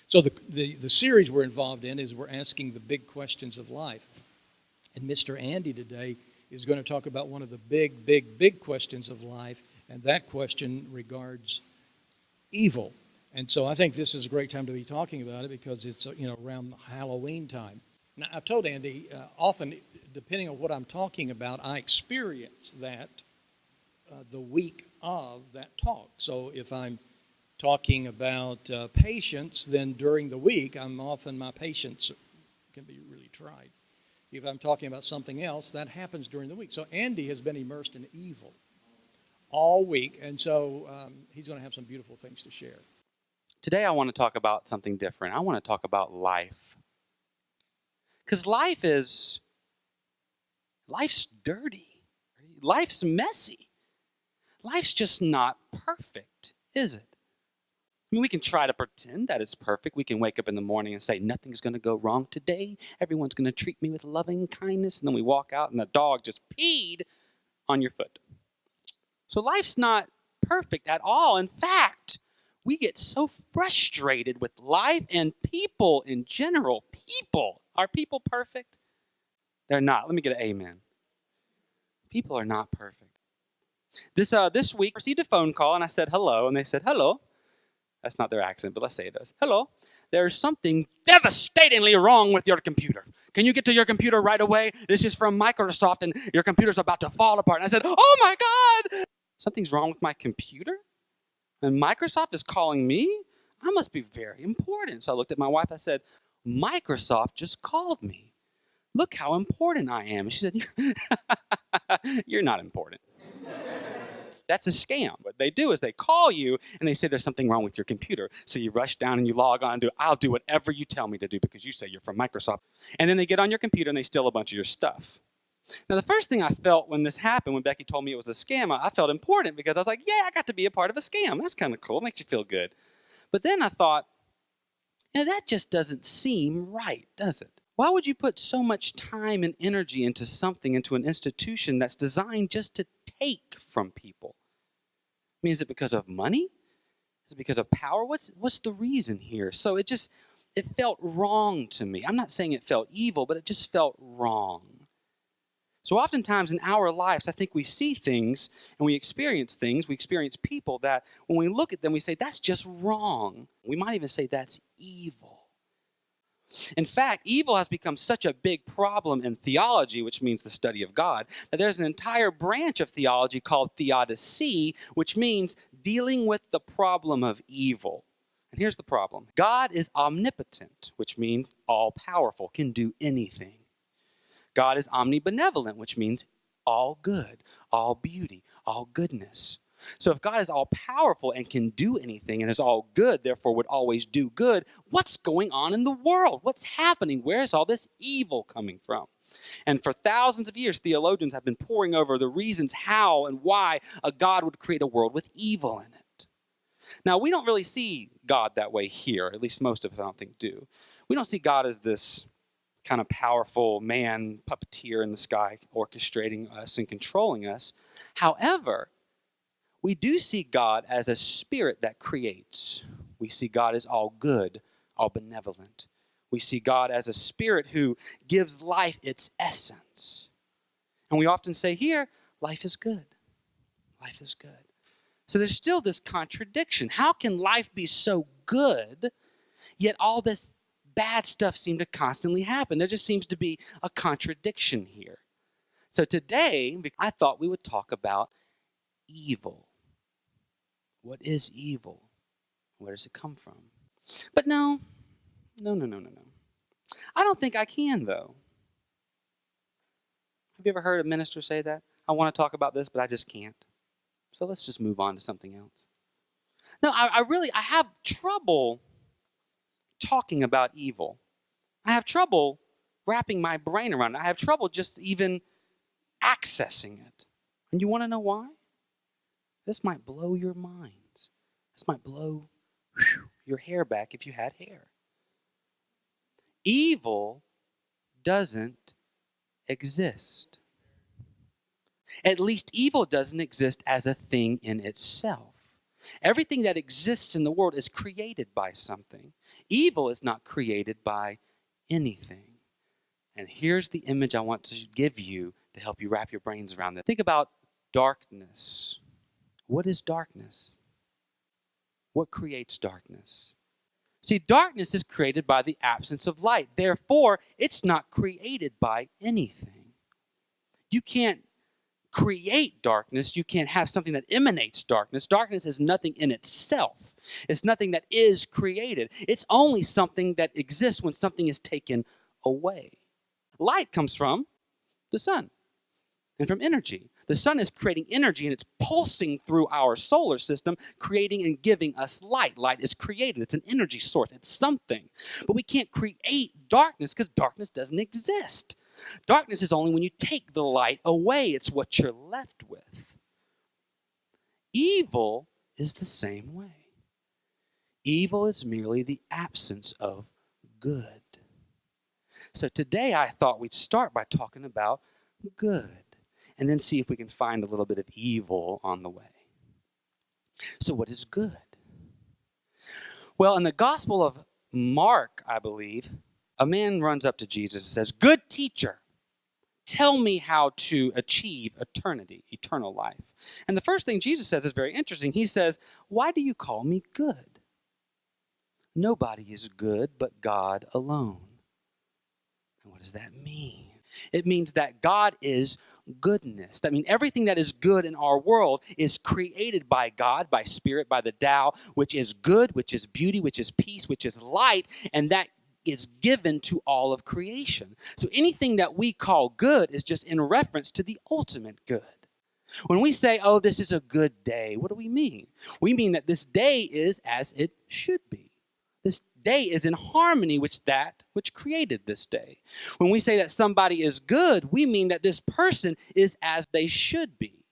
So the series we're involved in is we're asking the big questions of life. And Mr. Andy today is going to talk about one of the big questions of life, and that question regards evil. And so I think this is a great time to be talking about it because it's around Halloween time. Now, I've told Andy, often, depending on what I'm talking about, I experience that the week of that talk. So if I'm talking about patience, then during the week, my patience can be really tried. If I'm talking about something else, that happens during the week. So Andy has been immersed in evil all week, and so he's going to have some beautiful things to share. Today I want to talk about something different. I want to talk about life. Because life's dirty. Life's messy. Life's just not perfect, is it? I mean, we can try to pretend that it's perfect. We can wake up in the morning and say, nothing's going to go wrong today. Everyone's going to treat me with loving kindness. And then we walk out and the dog just peed on your foot. So life's not perfect at all. In fact, we get so frustrated with life and people in general. People. Are people perfect? They're not. Let me get an amen. People are not perfect. This week, I received a phone call and I said hello. And they said, hello. That's not their accent, but let's say it does. Hello. There's something devastatingly wrong with your computer. Can you get to your computer right away? This is from Microsoft and your computer's about to fall apart. And I said, oh my God. Something's wrong with my computer? And Microsoft is calling me? I must be very important. So I looked at my wife. I said, Microsoft just called me. Look how important I am. And she said, you're not important. That's a scam. What they do is they call you and they say there's something wrong with your computer. So you rush down and you log on and do, I'll do whatever you tell me to do because you say you're from Microsoft. And then they get on your computer and they steal a bunch of your stuff. Now, the first thing I felt when this happened, when Becky told me it was a scam, I felt important because I was like, yeah, I got to be a part of a scam. That's kind of cool. It makes you feel good. But then I thought, that just doesn't seem right, does it? Why would you put so much time and energy into something, into an institution that's designed just to take from people? I mean, is it because of money? Is it because of power? What's the reason here? So it felt wrong to me. I'm not saying it felt evil, but it just felt wrong. So oftentimes in our lives, I think we see things and we experience people that when we look at them, we say, that's just wrong. We might even say that's evil. In fact, evil has become such a big problem in theology, which means the study of God, that there's an entire branch of theology called theodicy, which means dealing with the problem of evil. And here's the problem. God is omnipotent, which means all-powerful, can do anything. God is omnibenevolent, which means all good, all beauty, all goodness. So if God is all powerful and can do anything and is all good, therefore would always do good, what's going on in the world? What's happening? Where is all this evil coming from? And for thousands of years, theologians have been poring over the reasons how and why a God would create a world with evil in it. Now, we don't really see God that way here, at least most of us I don't think do. We don't see God as this kind of powerful man puppeteer in the sky orchestrating us and controlling us. However, we do see God as a spirit that creates. We see God as all good, all benevolent. We see God as a spirit who gives life its essence. And we often say here, life is good. Life is good. So there's still this contradiction. How can life be so good, yet all this bad stuff seems to constantly happen? There just seems to be a contradiction here. So today, I thought we would talk about evil. What is evil? Where does it come from? But no. I don't think I can, though. Have you ever heard a minister say that? I want to talk about this, but I just can't. So let's just move on to something else. No, I have trouble talking about evil. I have trouble wrapping my brain around it. I have trouble just even accessing it. And you want to know why? This might blow your minds. This might blow your hair back if you had hair. Evil doesn't exist. At least evil doesn't exist as a thing in itself. Everything that exists in the world is created by something. Evil is not created by anything. And here's the image I want to give you to help you wrap your brains around this. Think about darkness. What is darkness? What creates darkness? See, darkness is created by the absence of light. Therefore, it's not created by anything. You can't create darkness. You can't have something that emanates darkness. Darkness is nothing in itself. It's nothing that is created. It's only something that exists when something is taken away. Light comes from the sun and from energy. The sun is creating energy and it's pulsing through our solar system, creating and giving us light. Light is created. It's an energy source. It's something. But we can't create darkness because darkness doesn't exist. Darkness is only when you take the light away. It's what you're left with. Evil is the same way. Evil is merely the absence of good. So today I thought we'd start by talking about good and then see if we can find a little bit of evil on the way. So what is good? Well, in the Gospel of Mark, I believe, a man runs up to Jesus and says, "Good teacher, tell me how to achieve eternal life." And the first thing Jesus says is very interesting. He says, "Why do you call me good? Nobody is good but God alone." And what does that mean? It means that God is goodness. That means everything that is good in our world is created by God, by Spirit, by the Tao, which is good, which is beauty, which is peace, which is light, and that is given to all of creation. So anything that we call good is just in reference to the ultimate good. When we say, "Oh, this is a good day," what do we mean? We mean that this day is as it should be. This day is in harmony with that which created this day. When we say that somebody is good, we mean that this person is as they should be.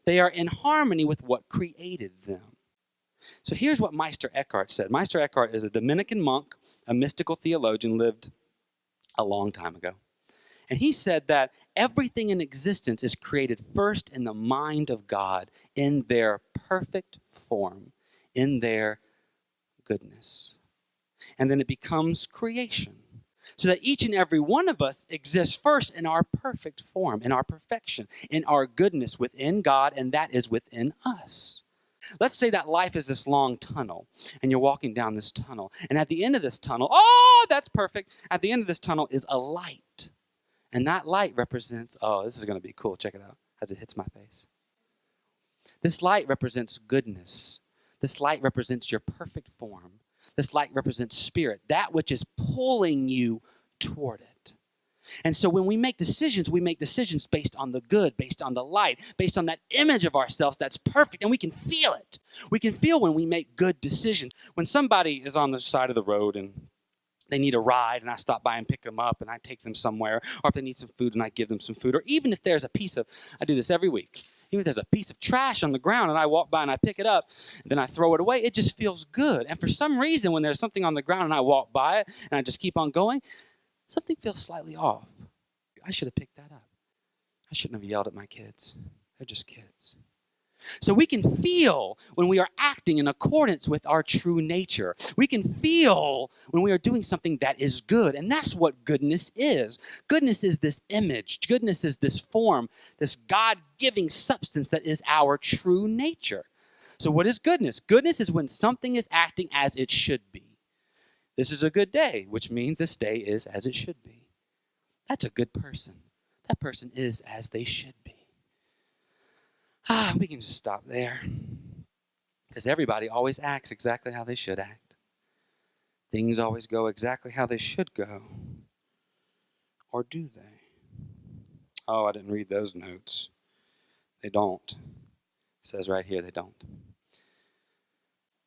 They are in harmony with what created them. So here's what Meister Eckhart said. Meister Eckhart is a Dominican monk, a mystical theologian, lived a long time ago. And he said that everything in existence is created first in the mind of God, in their perfect form, in their goodness. And then it becomes creation. So that each and every one of us exists first in our perfect form, in our perfection, in our goodness within God, and that is within us. Let's say that life is this long tunnel, and you're walking down this tunnel. And at the end of this tunnel, oh, that's perfect. At the end of this tunnel is a light. And that light represents, oh, this is going to be cool. Check it out as it hits my face. This light represents goodness. This light represents your perfect form. This light represents spirit, that which is pulling you toward it. And so when we make decisions based on the good, based on the light, based on that image of ourselves that's perfect, and we can feel it. We can feel when we make good decisions. When somebody is on the side of the road and they need a ride, and I stop by and pick them up, and I take them somewhere, or if they need some food, and I give them some food, or even if there's a piece of, I do this every week, even if there's a piece of trash on the ground, and I walk by and I pick it up, and then I throw it away, it just feels good. And for some reason, when there's something on the ground and I walk by it, and I just keep on going, something feels slightly off. I should have picked that up. I shouldn't have yelled at my kids. They're just kids. So we can feel when we are acting in accordance with our true nature. We can feel when we are doing something that is good. And that's what goodness is. Goodness is this image. Goodness is this form, this God-giving substance that is our true nature. So what is goodness? Goodness is when something is acting as it should be. This is a good day, which means this day is as it should be. That's a good person. That person is as they should be. We can just stop there. Because everybody always acts exactly how they should act. Things always go exactly how they should go. Or do they? Oh, I didn't read those notes. They don't. It says right here they don't.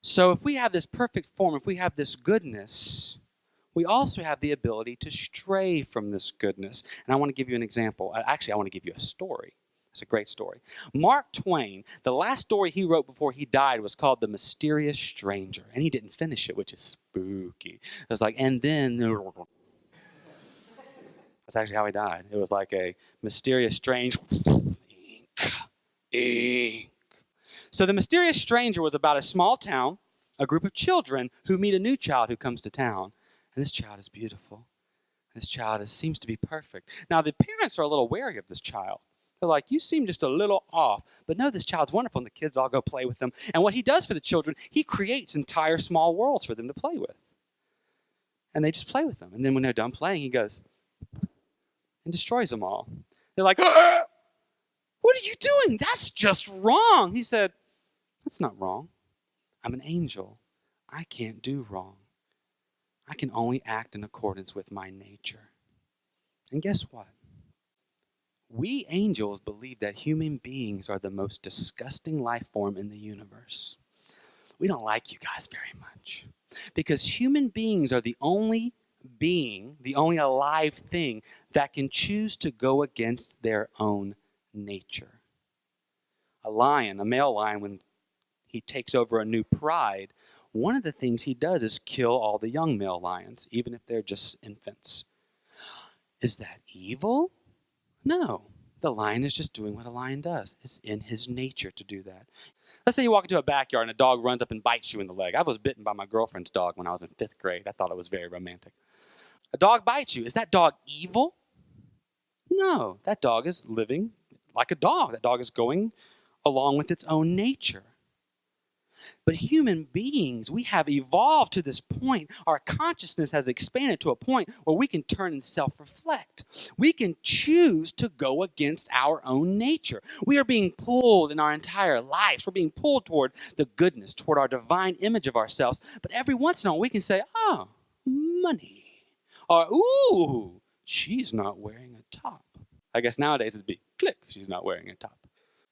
So if we have this perfect form, if we have this goodness, we also have the ability to stray from this goodness. And I want to give you an example. Actually, I want to give you a story. It's a great story. Mark Twain, the last story he wrote before he died was called The Mysterious Stranger. And he didn't finish it, which is spooky. It was like, and then... That's actually how he died. It was like a mysterious, strange... ink. So the mysterious stranger was about a small town, a group of children who meet a new child who comes to town. And this child is beautiful. This child seems to be perfect. Now, the parents are a little wary of this child. They're like, you seem just a little off. But no, this child's wonderful, and the kids all go play with him. And what he does for the children, he creates entire small worlds for them to play with. And they just play with them. And then when they're done playing, he goes and destroys them all. They're like, ah! What are you doing? That's just wrong. He said, that's not wrong. I'm an angel. I can't do wrong. I can only act in accordance with my nature. And guess what? We angels believe that human beings are the most disgusting life form in the universe. We don't like you guys very much because human beings are the only being, the only alive thing that can choose to go against their own nature. A lion, a male lion, when he takes over a new pride, one of the things he does is kill all the young male lions, even if they're just infants. Is that evil? No. The lion is just doing what a lion does. It's in his nature to do that. Let's say you walk into a backyard and a dog runs up and bites you in the leg. I was bitten by my girlfriend's dog when I was in 5th grade. I thought it was very romantic. A dog bites you. Is that dog evil? No. That dog is living like a dog. That dog is going along with its own nature. But human beings, we have evolved to this point. Our consciousness has expanded to a point where we can turn and self-reflect. We can choose to go against our own nature. We are being pulled in our entire lives. We're being pulled toward the goodness, toward our divine image of ourselves. But every once in a while, we can say, oh, money. Or, ooh, she's not wearing a top. I guess nowadays it'd be, click, she's not wearing a top.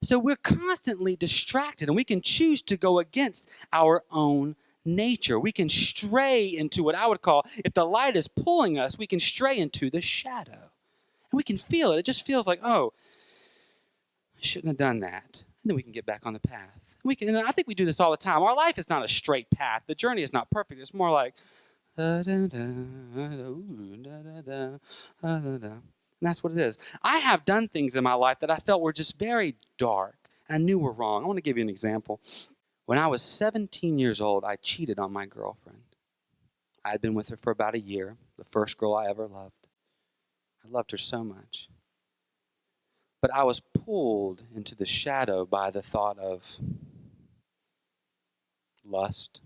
So we're constantly distracted, and we can choose to go against our own nature. We can stray into what I would call, if the light is pulling us, we can stray into the shadow. And we can feel it. It just feels like, oh, I shouldn't have done that. And then we can get back on the path. And I think we do this all the time. Our life is not a straight path. The journey is not perfect. It's more like, and that's what it is. I have done things in my life that I felt were just very dark and I knew were wrong. I want to give you an example. When I was 17 years old, I cheated on my girlfriend. I had been with her for about a year, the first girl I ever loved. I loved her so much. But I was pulled into the shadow by the thought of lust,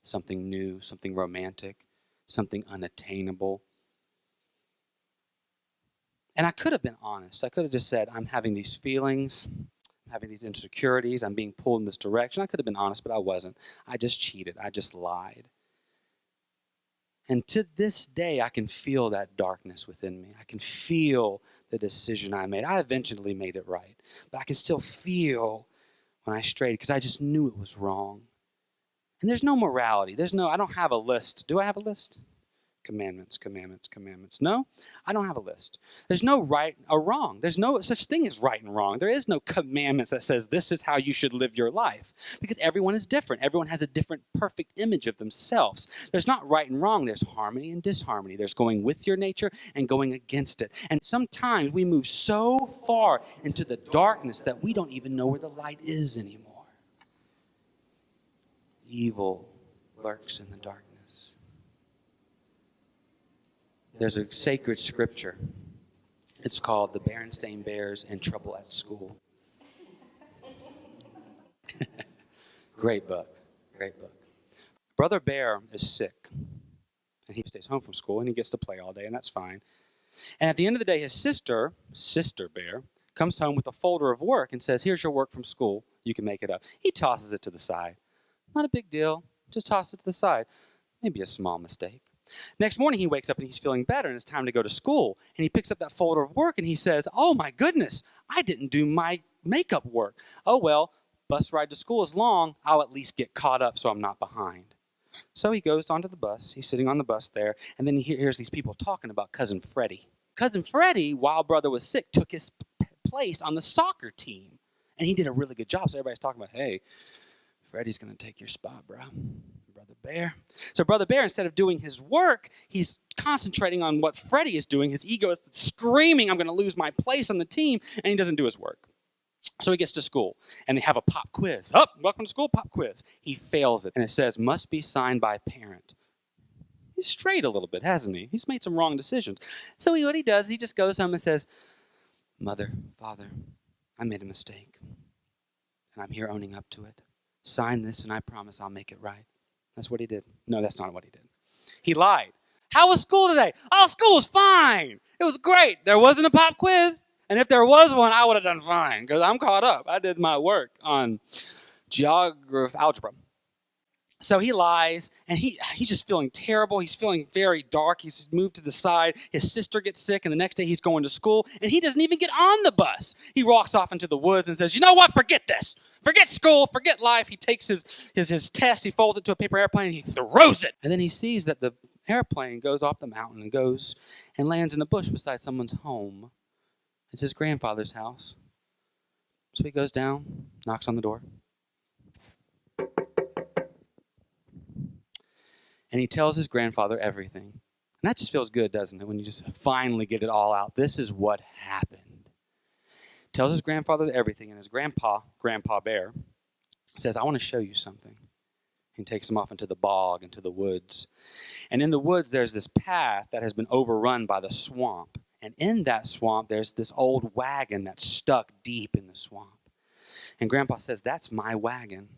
something new, something romantic, something unattainable. And I could have been honest. I could have just said, I'm having these feelings, I'm having these insecurities, I'm being pulled in this direction. I could have been honest, but I wasn't. I just cheated. I just lied. And to this day, I can feel that darkness within me. I can feel the decision I made. I eventually made it right. But I can still feel when I strayed because I just knew it was wrong. And there's no morality. I don't have a list. Do I have a list? Commandments, commandments, commandments. No, I don't have a list. There's no right or wrong. There's no such thing as right and wrong. There is no commandments that says this is how you should live your life because everyone is different. Everyone has a different perfect image of themselves. There's not right and wrong. There's harmony and disharmony. There's going with your nature and going against it. And sometimes we move so far into the darkness that we don't even know where the light is anymore. Evil lurks in the darkness. There's a sacred scripture. It's called The Berenstain Bears in Trouble at School. Great book. Great book. Brother Bear is sick. And he stays home from school and he gets to play all day, and that's fine. And at the end of the day, his sister Bear, comes home with a folder of work and says, here's your work from school. You can make it up. He tosses it to the side. Not a big deal. Just toss it to the side. Maybe a small mistake. Next morning, he wakes up and he's feeling better and it's time to go to school. And he picks up that folder of work and he says, oh my goodness, I didn't do my makeup work. Oh well, bus ride to school is long. I'll at least get caught up so I'm not behind. So he goes onto the bus. He's sitting on the bus there. And then he hears these people talking about Cousin Freddie. Cousin Freddie, while brother was sick, took his place on the soccer team. And he did a really good job. So everybody's talking about, hey, Freddie's going to take your spot, bro. Brother Bear. So Brother Bear, instead of doing his work, he's concentrating on what Freddie is doing. His ego is screaming, I'm going to lose my place on the team, and he doesn't do his work. So he gets to school, and they have a pop quiz. Welcome to school, pop quiz. He fails it, and it says, must be signed by a parent. He's strayed a little bit, hasn't he? He's made some wrong decisions. So what he does, he just goes home and says, Mother, Father, I made a mistake, and I'm here owning up to it. Sign this, and I promise I'll make it right. That's what he did. No, that's not what he did. He lied. How was school today? Oh, school was fine. It was great. There wasn't a pop quiz. And if there was one, I would have done fine because I'm caught up. I did my work on algebra. So he lies, and he's just feeling terrible. He's feeling very dark. He's moved to the side. His sister gets sick, and the next day he's going to school, and he doesn't even get on the bus. He walks off into the woods and says, you know what? Forget this. Forget school. Forget life. He takes his test. He folds it to a paper airplane, and he throws it. And then he sees that the airplane goes off the mountain and goes and lands in a bush beside someone's home. It's his grandfather's house. So he goes down, knocks on the door. And he tells his grandfather everything. And that just feels good, doesn't it, when you just finally get it all out. This is what happened. Tells his grandfather everything, and his Grandpa Bear, says, I want to show you something. He takes him off into the bog, into the woods. And in the woods, there's this path that has been overrun by the swamp. And in that swamp, there's this old wagon that's stuck deep in the swamp. And Grandpa says, that's my wagon.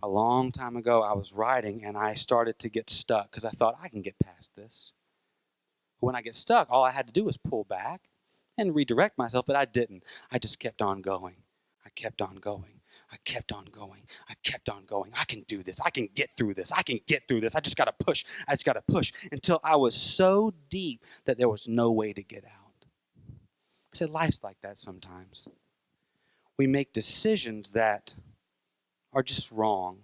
A long time ago, I was riding, and I started to get stuck because I thought, I can get past this. When I get stuck, all I had to do was pull back and redirect myself, but I didn't. I just kept on going. I kept on going. I kept on going. I kept on going. I can do this. I can get through this. I can get through this. I just got to push. I just got to push until I was so deep that there was no way to get out. I said, life's like that sometimes. We make decisions that are just wrong,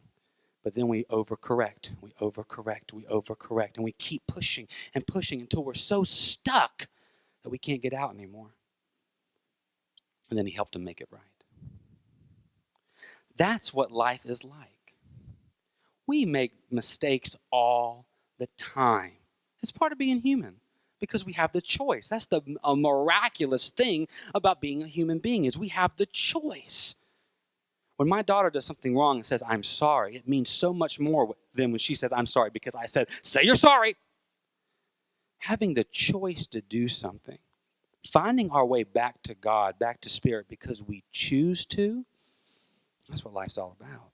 but then we overcorrect. We overcorrect. We overcorrect. And we keep pushing and pushing until we're so stuck that we can't get out anymore. And then he helped him make it right. That's what life is like. We make mistakes all the time. It's part of being human because we have the choice. That's the miraculous thing about being a human being is we have the choice. When my daughter does something wrong and says, I'm sorry, it means so much more than when she says, I'm sorry, because I said, say you're sorry. Having the choice to do something, finding our way back to God, back to Spirit because we choose to, that's what life's all about.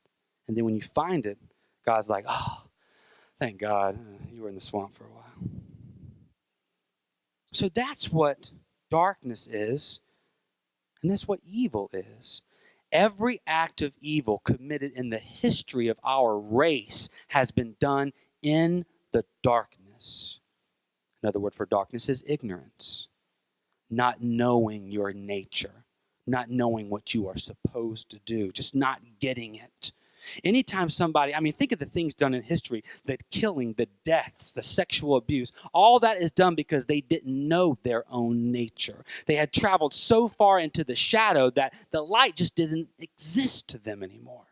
And then when you find it, God's like, oh, thank God you were in the swamp for a while. So that's what darkness is, and that's what evil is. Every act of evil committed in the history of our race has been done in the darkness. Another word for darkness is ignorance. Not knowing your nature. Not knowing what you are supposed to do. Just not getting it. Anytime somebody, think of the things done in history, the killing, the deaths, the sexual abuse, all that is done because they didn't know their own nature. They had traveled so far into the shadow that the light just didn't exist to them anymore.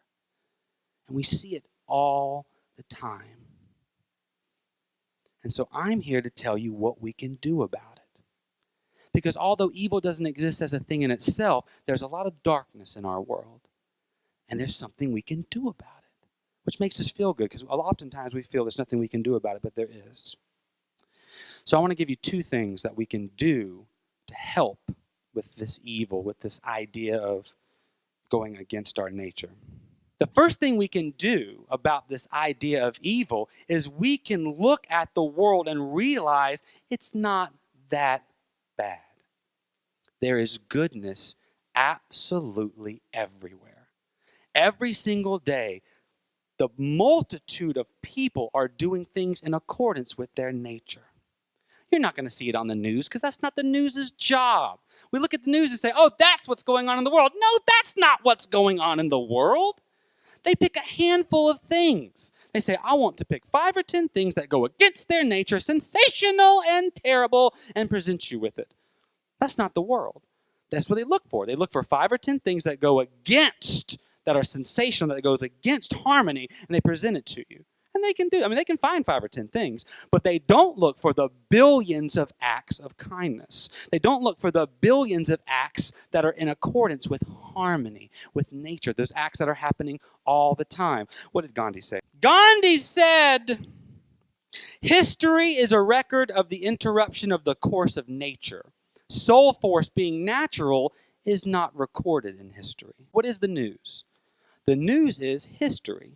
And we see it all the time. And so I'm here to tell you what we can do about it. Because although evil doesn't exist as a thing in itself, there's a lot of darkness in our world. And there's something we can do about it, which makes us feel good because oftentimes we feel there's nothing we can do about it, but there is. So I want to give you two things that we can do to help with this evil, with this idea of going against our nature. The first thing we can do about this idea of evil is we can look at the world and realize it's not that bad. There is goodness absolutely everywhere. Every single day, the multitude of people are doing things in accordance with their nature. You're not going to see it on the news because that's not the news's job. We look at the news and say, oh, that's what's going on in the world. No, that's not what's going on in the world. They pick a handful of things. They say, I want to pick 5 or 10 things that go against their nature, sensational and terrible, and present you with it. That's not the world. That's what they look for. They look for 5 or 10 things that go against, that are sensational, that goes against harmony, and they present it to you. And they can they can find 5 or 10 things, but they don't look for the billions of acts of kindness. They don't look for the billions of acts that are in accordance with harmony, with nature, those acts that are happening all the time. What did Gandhi say? Gandhi said, history is a record of the interruption of the course of nature. Soul force, being natural, is not recorded in history. What is the news? The news is history.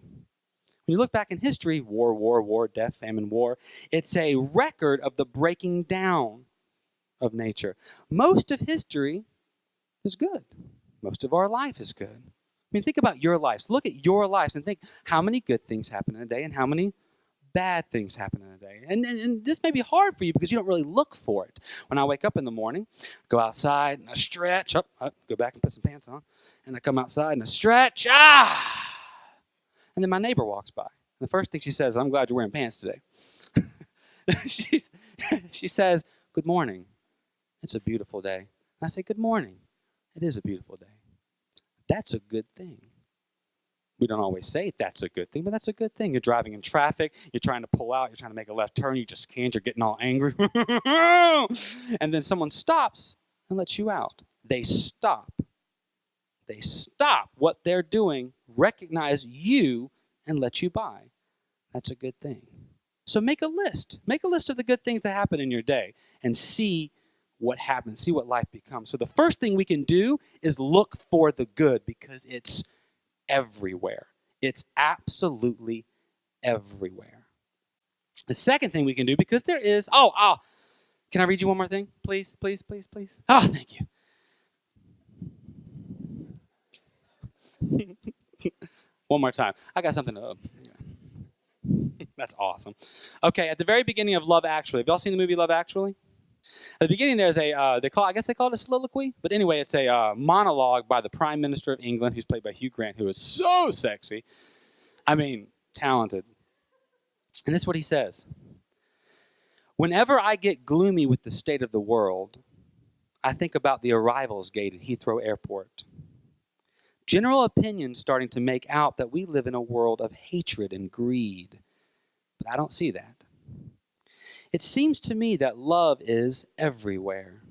When you look back in history, war, death, famine, war, it's a record of the breaking down of nature. Most of history is good. Most of our life is good. I mean, think about your lives. Look at your lives and think how many good things happen in a day and how many bad things happen in a day. And this may be hard for you because you don't really look for it. When I wake up in the morning, go outside and I stretch, go back and put some pants on, and I come outside and I stretch, and then my neighbor walks by. And the first thing she says, I'm glad you're wearing pants today. She says, good morning. It's a beautiful day. And I say, good morning. It is a beautiful day. That's a good thing. We don't always say that's a good thing, but that's a good thing. You're driving in traffic. You're trying to pull out. You're trying to make a left turn. You just can't. You're getting all angry. And then someone stops and lets you out. They stop. They stop what they're doing, recognize you, and let you by. That's a good thing. So make a list. Make a list of the good things that happen in your day and see what happens, see what life becomes. So the first thing we can do is look for the good because it's everywhere. It's absolutely everywhere. The second thing we can do, because there is, can I read you one more thing? Please, please, please, please. Oh, thank you. One more time. I got something to... That's awesome. Okay, at the very beginning of Love Actually, have y'all seen the movie Love Actually? At the beginning, there's I guess they call it a soliloquy, but anyway, it's a monologue by the Prime Minister of England, who's played by Hugh Grant, who is so sexy. I mean, talented. And this is what he says. Whenever I get gloomy with the state of the world, I think about the arrivals gate at Heathrow Airport. General opinion starting to make out that we live in a world of hatred and greed. But I don't see that. It seems to me that love is everywhere.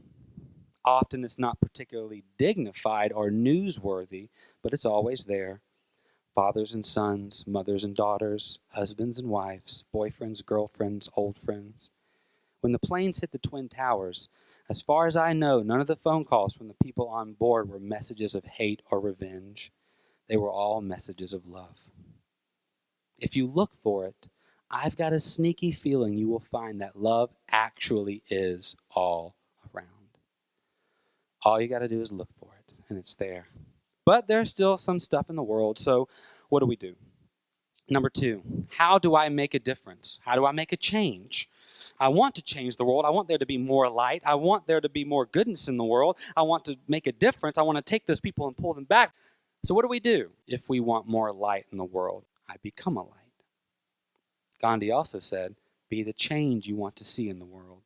Often it's not particularly dignified or newsworthy, but it's always there. Fathers and sons, mothers and daughters, husbands and wives, boyfriends, girlfriends, old friends. When the planes hit the Twin Towers, as far as I know, none of the phone calls from the people on board were messages of hate or revenge. They were all messages of love. If you look for it, I've got a sneaky feeling you will find that love actually is all around. All you got to do is look for it, and it's there. But there's still some stuff in the world, so what do? Number 2, how do I make a difference? How do I make a change? I want to change the world. I want there to be more light. I want there to be more goodness in the world. I want to make a difference. I want to take those people and pull them back. So what do? If we want more light in the world, I become a light. Gandhi also said, be the change you want to see in the world.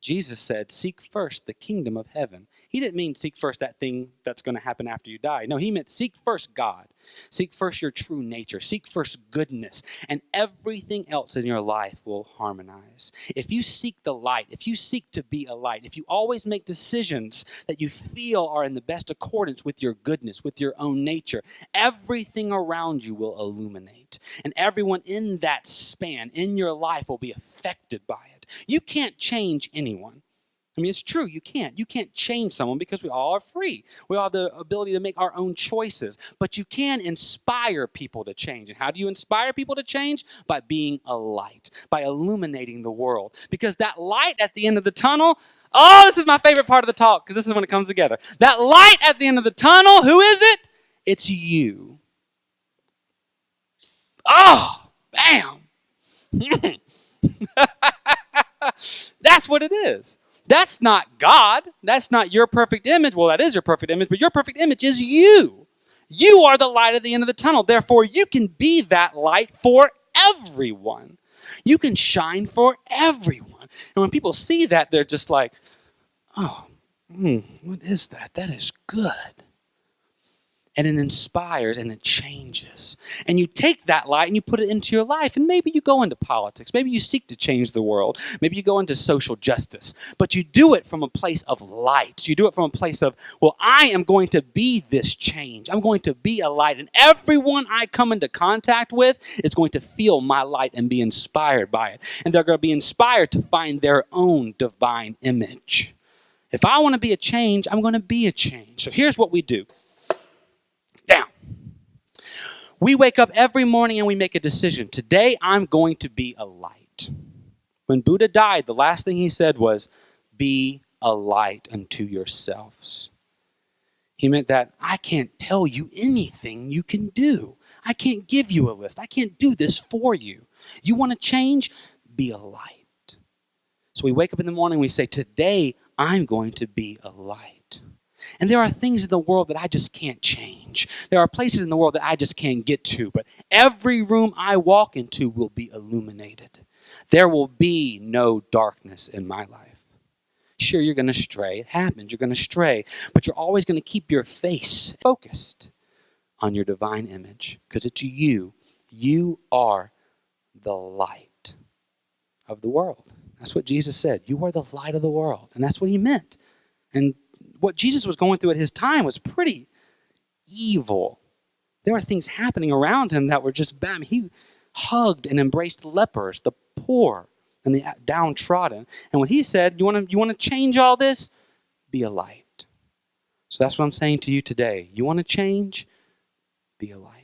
Jesus said, seek first the kingdom of heaven. He didn't mean seek first that thing that's going to happen after you die. No, he meant seek first God. Seek first your true nature. Seek first goodness. And everything else in your life will harmonize. If you seek the light, if you seek to be a light, if you always make decisions that you feel are in the best accordance with your goodness, with your own nature, everything around you will illuminate. And everyone in that span, in your life, will be affected by it. You can't change anyone. I mean, it's true, you can't. You can't change someone because we all are free. We all have the ability to make our own choices. But you can inspire people to change. And how do you inspire people to change? By being a light, by illuminating the world. Because that light at the end of the tunnel, this is my favorite part of the talk, because this is when it comes together. That light at the end of the tunnel, who is it? It's you. Oh, bam. That's what it is. That's not God. That's not your perfect image. Well, that is your perfect image, but your perfect image is you. You are the light at the end of the tunnel. Therefore, you can be that light for everyone. You can shine for everyone. And when people see that, they're just like, what is that? That is good. and it inspires and it changes. And you take that light and you put it into your life. And maybe you go into politics. Maybe you seek to change the world. Maybe you go into social justice. But you do it from a place of light. You do it from a place of, well, I am going to be this change. I'm going to be a light. And everyone I come into contact with is going to feel my light and be inspired by it. And they're going to be inspired to find their own divine image. If I want to be a change, I'm going to be a change. So here's what we do. Now, we wake up every morning and we make a decision. Today, I'm going to be a light. When Buddha died, the last thing he said was, be a light unto yourselves. He meant that I can't tell you anything you can do. I can't give you a list. I can't do this for you. You want to change? Be a light. So we wake up in the morning and we say, today, I'm going to be a light. And there are things in the world that I just can't change. There are places in the world that I just can't get to. But every room I walk into will be illuminated. There will be no darkness in my life. Sure, you're going to stray. It happens. You're going to stray. But you're always going to keep your face focused on your divine image. Because it's you. You are the light of the world. That's what Jesus said. You are the light of the world. And that's what he meant. And what Jesus was going through at his time was pretty evil. There were things happening around him that were just bad. He hugged and embraced lepers, the poor, and the downtrodden. And when he said, you want to change all this? Be a light. So that's what I'm saying to you today. You want to change? Be a light.